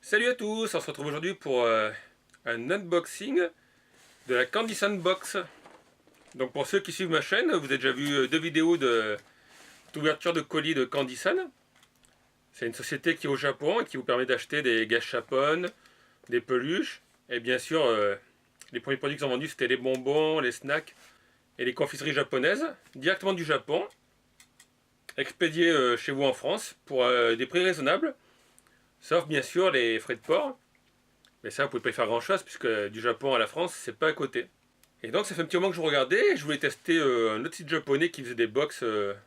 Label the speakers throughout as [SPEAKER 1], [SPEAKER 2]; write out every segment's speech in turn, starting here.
[SPEAKER 1] Salut à tous, on se retrouve aujourd'hui pour un unboxing de la Candy Sandbox. Donc pour ceux qui suivent ma chaîne, vous avez déjà vu deux vidéos d'ouverture de colis de Candy San. C'est une société qui est au Japon et qui vous permet d'acheter des gâchapon, des peluches. Et bien sûr, les premiers produits qu'ils ont vendus, c'était les bonbons, les snacks et les confiseries japonaises, directement du Japon, expédiés chez vous en France pour des prix raisonnables, sauf bien sûr les frais de port. Mais ça, vous pouvez pas y faire grand chose, puisque du Japon à la France, c'est pas à côté. Et donc, ça fait un petit moment que je regardais, et je voulais tester un autre site japonais qui faisait des box de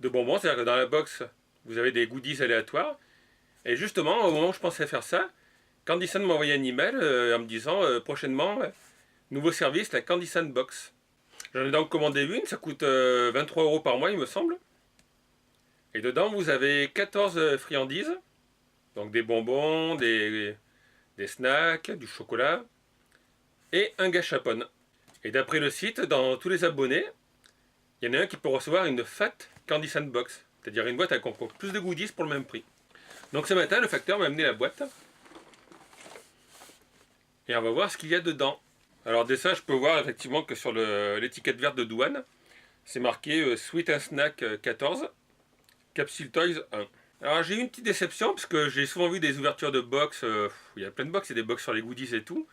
[SPEAKER 1] bonbons. C'est-à-dire que dans la box, vous avez des goodies aléatoires. Et justement, au moment où je pensais faire ça, Candy San m'a envoyé un email en me disant prochainement, nouveau service, la Candy Sandbox. J'en ai donc commandé une, ça coûte 23 € par mois, il me semble. Et dedans, vous avez 14 friandises, donc des bonbons, des snacks, du chocolat et un gâchapon. Et d'après le site, dans tous les abonnés, il y en a un qui peut recevoir une Fat Candy Sandbox, c'est-à-dire une boîte avec encore plus de goodies pour le même prix. Donc ce matin, le facteur m'a amené la boîte et on va voir ce qu'il y a dedans. Alors dès ça, je peux voir effectivement que sur l'étiquette verte de douane, c'est marqué Sweet and Snack 14, Capsule Toys 1. Alors j'ai eu une petite déception parce que j'ai souvent vu des ouvertures de box, il y a plein de box, et des box sur les goodies et tout.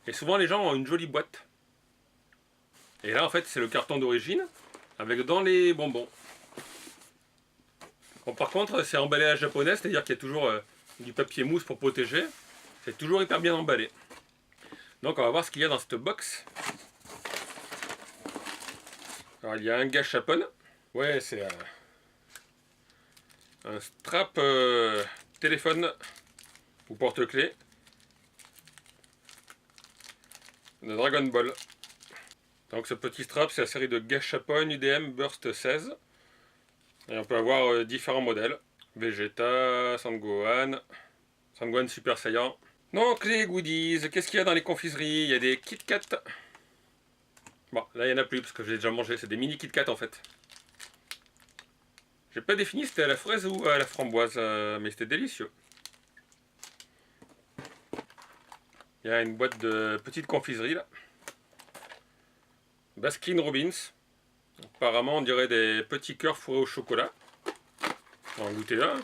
[SPEAKER 1] Et souvent les gens ont une jolie boîte. Et là en fait c'est le carton d'origine, avec dedans les bonbons. Bon, par contre c'est emballé à la japonaise, c'est-à-dire qu'il y a toujours du papier mousse pour protéger. C'est toujours hyper bien emballé. Donc on va voir ce qu'il y a dans cette box. Alors il y a un gâchapon. Ouais, c'est un strap téléphone ou porte-clés de Dragon Ball. Donc ce petit strap, c'est la série de gâchapon UDM Burst 16. Et on peut avoir différents modèles. Vegeta, Sangohan, Sangohan Super Saiyan. Donc les goodies, qu'est-ce qu'il y a dans les confiseries? Il y a des Kit Kat. Bon, là il n'y en a plus parce que j'ai déjà mangé, c'est des mini Kit Kat en fait. J'ai pas défini si c'était à la fraise ou à la framboise, mais c'était délicieux. Il y a une boîte de petites confiseries là. Baskin Robbins. Apparemment on dirait des petits cœurs fourrés au chocolat. On va goûter là.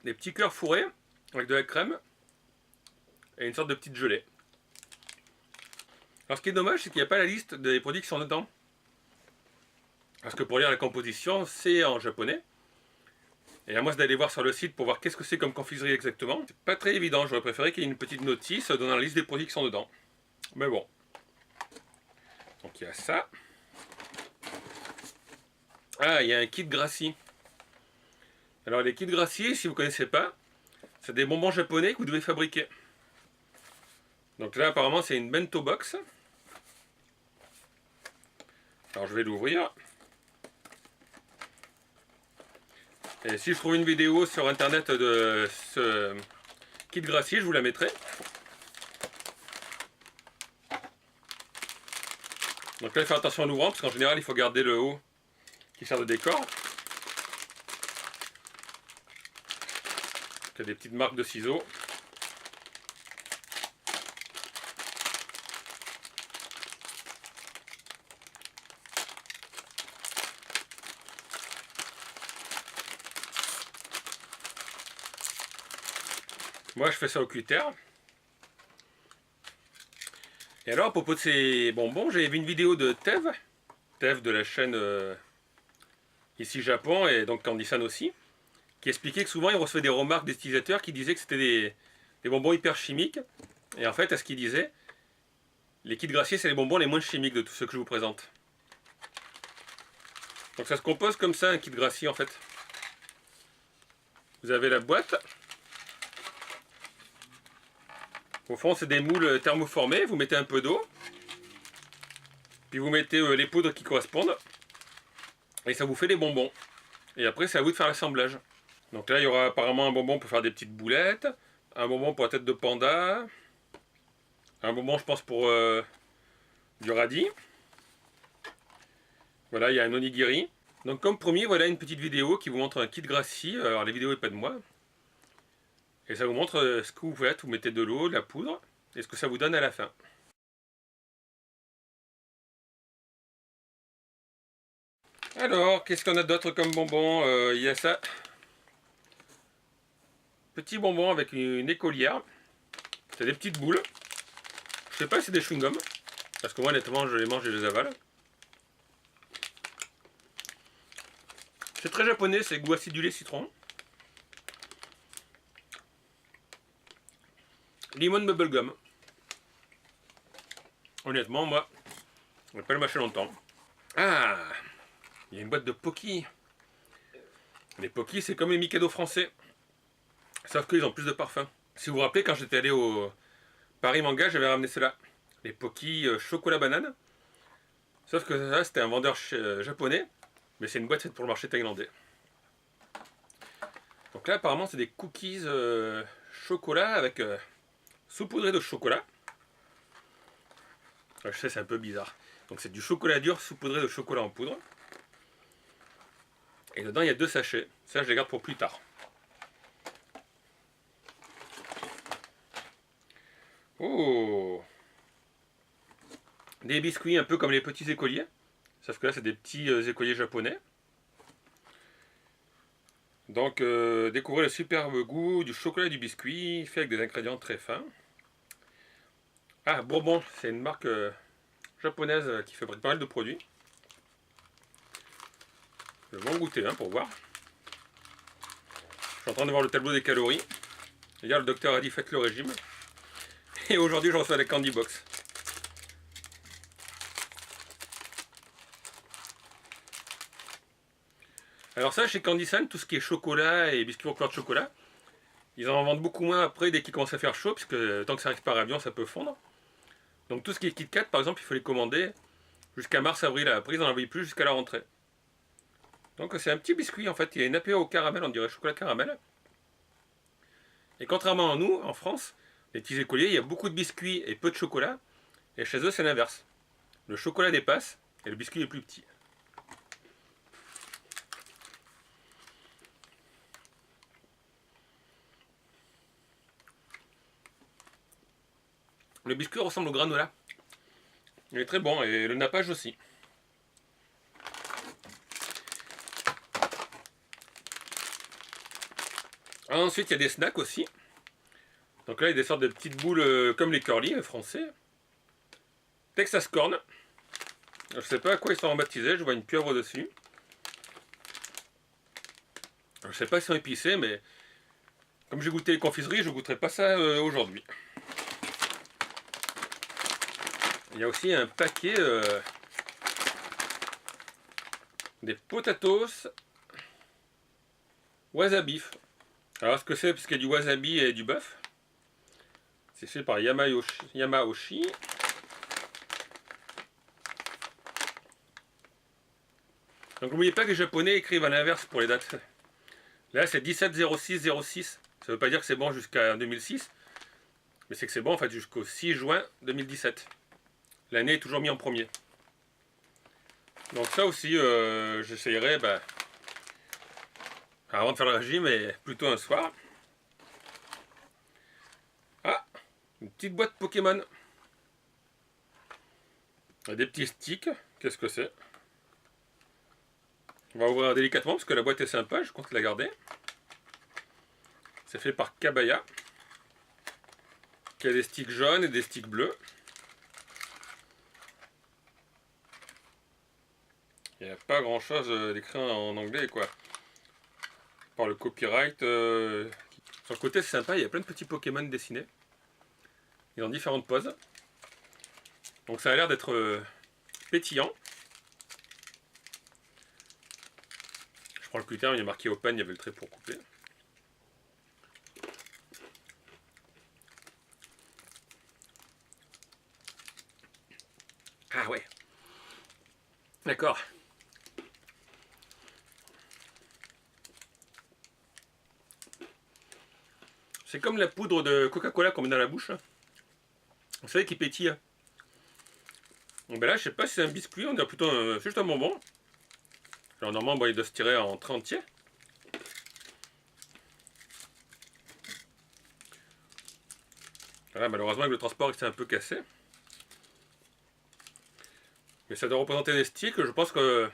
[SPEAKER 1] Des petits cœurs fourrés avec de la crème et une sorte de petite gelée. Alors ce qui est dommage, c'est qu'il n'y a pas la liste des produits qui sont dedans. Parce que pour lire la composition, c'est en japonais. Et à moi d'aller voir sur le site pour voir qu'est-ce que c'est comme confiserie exactement. C'est pas très évident, j'aurais préféré qu'il y ait une petite notice donnant la liste des produits qui sont dedans. Mais bon. Donc il y a ça. Ah, il y a un kit Gracie. Alors les kits Gracie, si vous ne connaissez pas, c'est des bonbons japonais que vous devez fabriquer. Donc là apparemment c'est une bento box. Alors je vais l'ouvrir. Et si je trouve une vidéo sur internet de ce kit Gracie, je vous la mettrai. Donc là il faut faire attention à l'ouvrant, parce qu'en général il faut garder le haut qui sert de décor. Il y a des petites marques de ciseaux. Moi je fais ça au cutter. Et alors à propos de ces bonbons, j'ai vu une vidéo de Tev de la chaîne ici Japon et donc Candy San aussi, qui expliquait que souvent il recevait des remarques des utilisateurs qui disaient que c'était des bonbons hyper chimiques. Et en fait, à ce qu'il disait, les kits Gracie c'est les bonbons les moins chimiques de tous ceux que je vous présente. Donc ça se compose comme ça un kit Gracie en fait. Vous avez la boîte. Au fond, c'est des moules thermoformés. Vous mettez un peu d'eau. Puis vous mettez les poudres qui correspondent. Et ça vous fait des bonbons. Et après, c'est à vous de faire l'assemblage. Donc là, il y aura apparemment un bonbon pour faire des petites boulettes. Un bonbon pour la tête de panda. Un bonbon, je pense, pour du radis. Voilà, il y a un onigiri. Donc comme promis, voilà une petite vidéo qui vous montre un kit Gracie. Alors la vidéo n'est pas de moi. Et ça vous montre ce que vous faites. Vous mettez de l'eau, de la poudre, et ce que ça vous donne à la fin. Alors, qu'est-ce qu'on a d'autre comme bonbon? Il y a ça. Petit bonbon avec une écolière. C'est des petites boules. Je sais pas si c'est des chewing-gums. Parce que moi, honnêtement, je les mange et je les avale. C'est très japonais, c'est goût acidulé citron. Lemon bubblegum. Honnêtement, moi, je vais pas le mâcher longtemps. Ah, il y a une boîte de Pocky. Les Pocky, c'est comme les Mikado français. Sauf qu'ils ont plus de parfum. Si vous vous rappelez, quand j'étais allé au Paris Manga, j'avais ramené cela. Les Pocky chocolat banane. Sauf que ça, c'était un vendeur japonais. Mais c'est une boîte faite pour le marché thaïlandais. Donc là, apparemment, c'est des cookies chocolat avec saupoudré de chocolat. Je sais, c'est un peu bizarre. Donc c'est du chocolat dur saupoudré de chocolat en poudre. Et dedans, il y a 2 sachets. Ça, je les garde pour plus tard. Oh! Des biscuits un peu comme les petits écoliers. Sauf que là, c'est des petits écoliers japonais. Donc, découvrez le superbe goût du chocolat et du biscuit, fait avec des ingrédients très fins. Ah, Bourbon, c'est une marque japonaise qui fabrique pas mal de produits. Je vais en goûter un pour voir. Je suis en train de voir le tableau des calories. Hier, le docteur a dit faites le régime. Et aujourd'hui, je reçois la Candy Box. Alors ça, chez Candy Sun, tout ce qui est chocolat et biscuits au couleur de chocolat, ils en vendent beaucoup moins après dès qu'il commence à faire chaud, puisque tant que ça arrive par avion, ça peut fondre. Donc tout ce qui est Kit Kat, par exemple, il faut les commander jusqu'à mars-avril. Après, ils n'en envoient plus jusqu'à la rentrée. Donc c'est un petit biscuit, en fait. Il y a une APA au caramel, on dirait chocolat caramel. Et contrairement à nous, en France, les petits écoliers, il y a beaucoup de biscuits et peu de chocolat. Et chez eux, c'est l'inverse. Le chocolat dépasse et le biscuit est plus petit. Le biscuit ressemble au granola. Il est très bon et le nappage aussi. Ensuite, il y a des snacks aussi. Donc là, il y a des sortes de petites boules comme les curly français. Texas Corn. Je sais pas à quoi ils sont baptisés, je vois une pieuvre dessus. Je sais pas si ils sont épicés, mais comme j'ai goûté les confiseries, je goûterai pas ça aujourd'hui. Il y a aussi un paquet des potatoes wasabi. Alors ce que c'est, parce qu'il y a du wasabi et du bœuf. C'est fait par Yamaoshi. Donc n'oubliez pas que les japonais écrivent à l'inverse pour les dates. Là c'est 17-06-06. Ça veut pas dire que c'est bon jusqu'à 2006. Mais c'est que c'est bon en fait jusqu'au 6 juin 2017. L'année est toujours mise en premier. Donc ça aussi j'essayerai avant de faire le régime, mais plutôt un soir. Ah, une petite boîte Pokémon. Des petits sticks. Qu'est-ce que c'est? On va ouvrir délicatement parce que la boîte est sympa, je compte la garder. C'est fait par Kabaya. Qui a des sticks jaunes et des sticks bleus. Il n'y a pas grand chose d'écrit en anglais quoi. Par le copyright. Sur le côté c'est sympa, il y a plein de petits Pokémon dessinés. Ils ont différentes poses. Donc ça a l'air d'être pétillant. Je prends le cutter, il y a marqué open, il y avait le trait pour couper. Ah ouais. D'accord. C'est comme la poudre de Coca-Cola qu'on met dans la bouche. Vous savez qui pétille. Donc, ben là, je sais pas si c'est un biscuit, on dirait plutôt juste un bonbon. Alors normalement, bon, il doit se tirer en 30 entiers. Voilà, malheureusement, avec le transport, il s'est un peu cassé. Mais ça doit représenter des sticks, je pense que...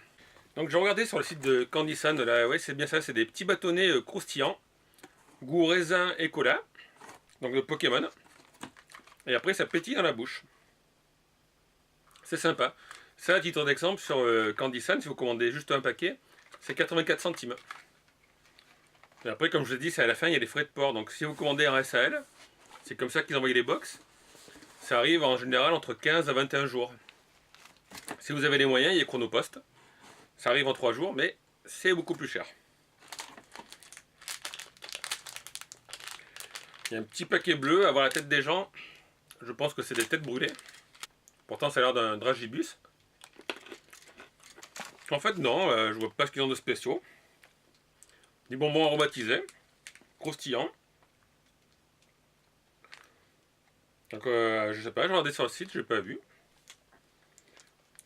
[SPEAKER 1] Donc j'ai regardé sur le site de Candy San, là, ouais, c'est bien ça, c'est des petits bâtonnets croustillants, goût raisin et cola, donc de Pokémon. Et après, ça pétille dans la bouche. C'est sympa. Ça, à titre d'exemple, sur Candy San, si vous commandez juste un paquet, c'est 84 centimes. Et après, comme je vous ai dit, c'est à la fin, il y a les frais de port. Donc si vous commandez en SAL, c'est comme ça qu'ils envoient les box. Ça arrive en général entre 15 à 21 jours. Si vous avez les moyens, il y a Chronopost. Ça arrive en 3 jours, mais c'est beaucoup plus cher. Il y a un petit paquet bleu à voir la tête des gens. Je pense que c'est des têtes brûlées. Pourtant, ça a l'air d'un dragibus. En fait, non, je vois pas ce qu'ils ont de spéciaux. Des bonbons aromatisés, croustillants. Donc, je sais pas, j'ai regardé sur le site, j'ai pas vu.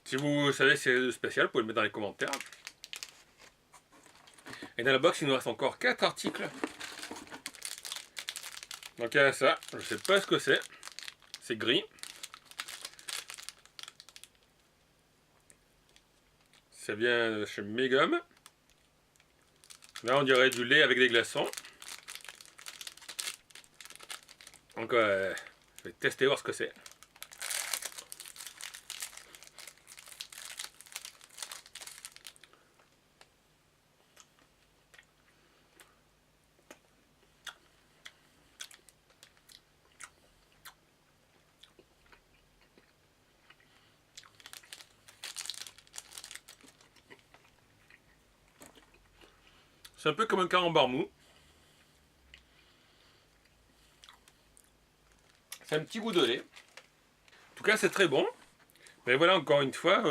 [SPEAKER 1] Si vous savez si c'est spécial, vous pouvez le mettre dans les commentaires. Et dans la box, il nous reste encore 4 articles. Donc, il y a ça, je sais pas ce que c'est. C'est gris. Ça vient de chez Megum. Là, on dirait du lait avec des glaçons. Donc, je vais tester, voir ce que c'est. C'est un peu comme un carambar mou. C'est un petit goût de lait. En tout cas, c'est très bon. Mais voilà, encore une fois,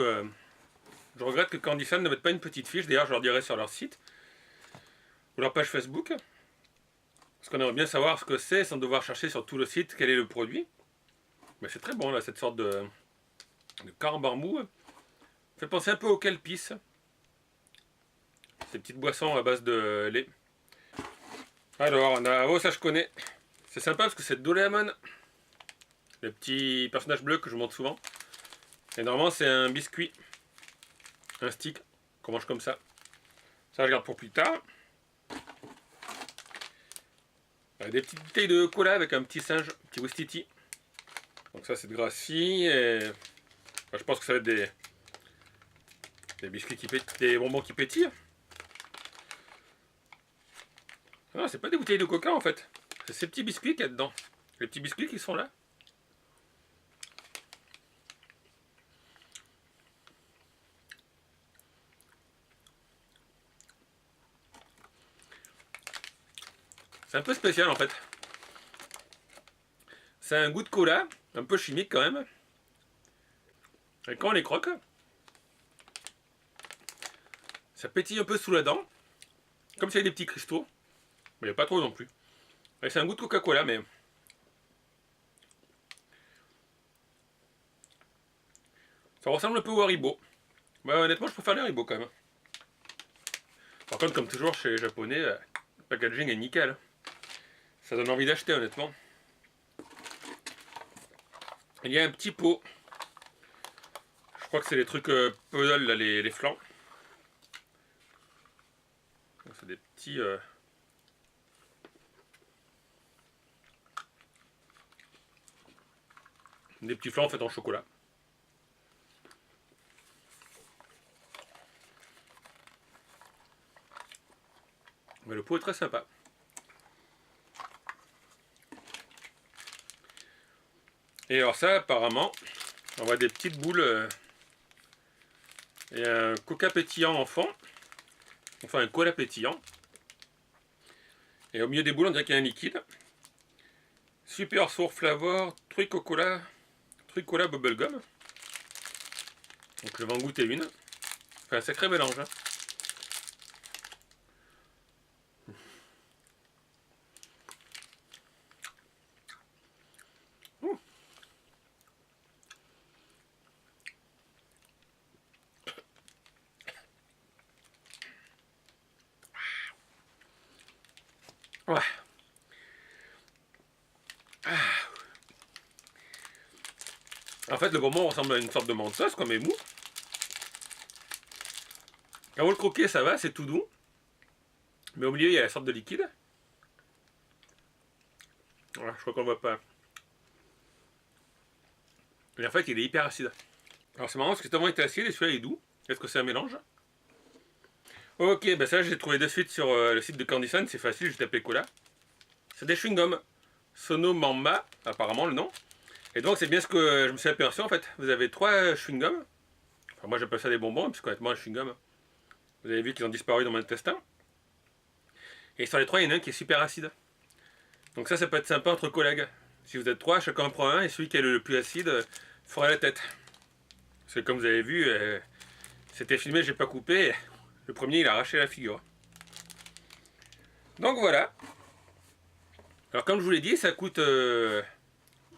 [SPEAKER 1] je regrette que Candy San ne mette pas une petite fiche. D'ailleurs, je leur dirai sur leur site ou leur page Facebook. Parce qu'on aimerait bien savoir ce que c'est sans devoir chercher sur tout le site quel est le produit. Mais c'est très bon, là, cette sorte de carambar mou. Ça fait penser un peu au Kelpis. Ces petites boissons à base de lait. Alors, on a... Oh, ça je connais. C'est sympa parce que c'est Doraemon. Le petit personnage bleu que je montre souvent. Et normalement, c'est un biscuit. Un stick qu'on mange comme ça. Ça, je garde pour plus tard. Des petites bouteilles de cola avec un petit singe, un petit Wistiti. Donc ça, c'est de Gracie. Et... Enfin, je pense que ça va être des biscuits qui pétillent, des bonbons qui pétillent. Non, c'est pas des bouteilles de coca en fait. C'est ces petits biscuits qu'il y a dedans. Les petits biscuits qui sont là. C'est un peu spécial en fait. C'est un goût de cola, un peu chimique quand même. Et quand on les croque, ça pétille un peu sous la dent. Comme s'il y avait des petits cristaux. Mais il n'y a pas trop non plus. Et c'est un goût de Coca-Cola, mais... Ça ressemble un peu au Haribo. Bah, honnêtement, je préfère les Haribo quand même. Par contre, comme toujours chez les Japonais, le packaging est nickel. Ça donne envie d'acheter, honnêtement. Il y a un petit pot. Je crois que c'est les trucs puzzle, là, les flancs. C'est des petits... Des petits flancs faits en chocolat. Mais le pot est très sympa. Et alors ça, apparemment, on voit des petites boules et un coca pétillant en fond. Enfin, un cola pétillant. Et au milieu des boules, on dirait qu'il y a un liquide. Super Sour Flavor, truc au cola, truc cola bubblegum. Donc je vais en goûter une. Enfin, un sacré mélange. Hein. Ouais. Ah. En fait, le bonbon ressemble à une sorte de mentos, quoi, mais mou. Quand vous le croquez, ça va, c'est tout doux. Mais au milieu, il y a la sorte de liquide. Ouais, je crois qu'on le voit pas. Et en fait, il est hyper acide. Alors c'est marrant parce que cet avant était acide et celui-là est doux. Est-ce que c'est un mélange? Ok, bah ça j'ai trouvé de suite sur le site de Candyson, c'est facile, j'ai tapé cola. C'est des chewing-gums. Sono Mamba, apparemment le nom. Et donc c'est bien ce que je me suis aperçu en fait. Vous avez 3 chewing-gums. Enfin moi j'appelle ça des bonbons, parce qu'honnêtement un chewing-gum, vous avez vu qu'ils ont disparu dans mon intestin. Et sur les 3, il y en a un qui est super acide. Donc ça peut être sympa entre collègues. Si vous êtes 3, chacun en prend un, et celui qui est le plus acide fera la tête. Parce que comme vous avez vu, c'était filmé, j'ai pas coupé. Le premier il a arraché la figure. Donc voilà. Alors comme je vous l'ai dit, ça coûte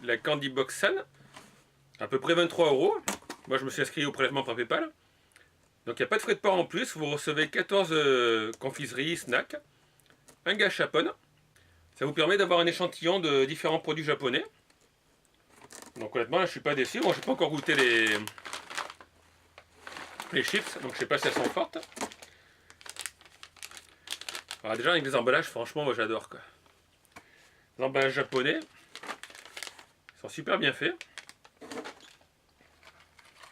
[SPEAKER 1] la Candy Box Sun à peu près 23 €. Moi je me suis inscrit au prélèvement par PayPal. Donc il n'y a pas de frais de port en plus. Vous recevez 14 confiseries, snacks, un gâchapon. Ça vous permet d'avoir un échantillon de différents produits japonais. Donc honnêtement là je suis pas déçu. Moi j'ai pas encore goûté les chips, donc je sais pas si elles sont fortes. Alors déjà avec les emballages, franchement moi j'adore quoi. Les emballages japonais sont super bien faits.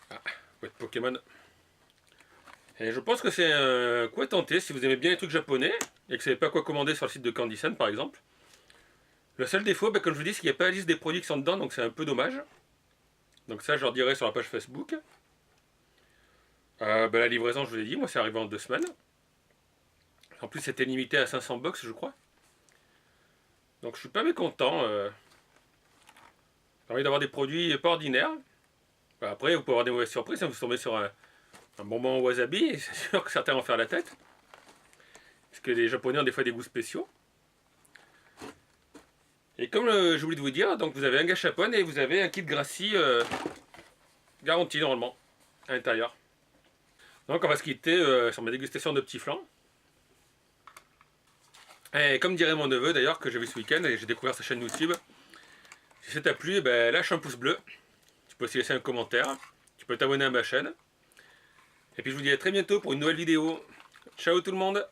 [SPEAKER 1] Ah, ouais, Pokémon. Et je pense que c'est un coup à tenter si vous aimez bien les trucs japonais et que vous savez pas quoi commander sur le site de Candyson par exemple. Le seul défaut, comme je vous dis, c'est qu'il n'y a pas la liste des produits qui sont dedans, donc c'est un peu dommage. Donc ça je leur dirai sur la page Facebook. La livraison je vous l'ai dit, moi c'est arrivé en 2 semaines. En plus c'était limité à 500 box je crois. Donc je suis pas mécontent. J'ai envie d'avoir des produits pas ordinaires. Après vous pouvez avoir des mauvaises surprises, vous tombez sur un bonbon au wasabi, et c'est sûr que certains vont faire la tête. Parce que les japonais ont des fois des goûts spéciaux. Et comme je voulais vous dire, donc vous avez un gâchapon et vous avez un kit Gracie garanti normalement à l'intérieur. Donc on va se quitter sur ma dégustation de petits flancs. Et comme dirait mon neveu d'ailleurs que j'ai vu ce week-end et j'ai découvert sa chaîne YouTube, si ça t'a plu, lâche un pouce bleu. Tu peux aussi laisser un commentaire. Tu peux t'abonner à ma chaîne. Et puis je vous dis à très bientôt pour une nouvelle vidéo. Ciao tout le monde!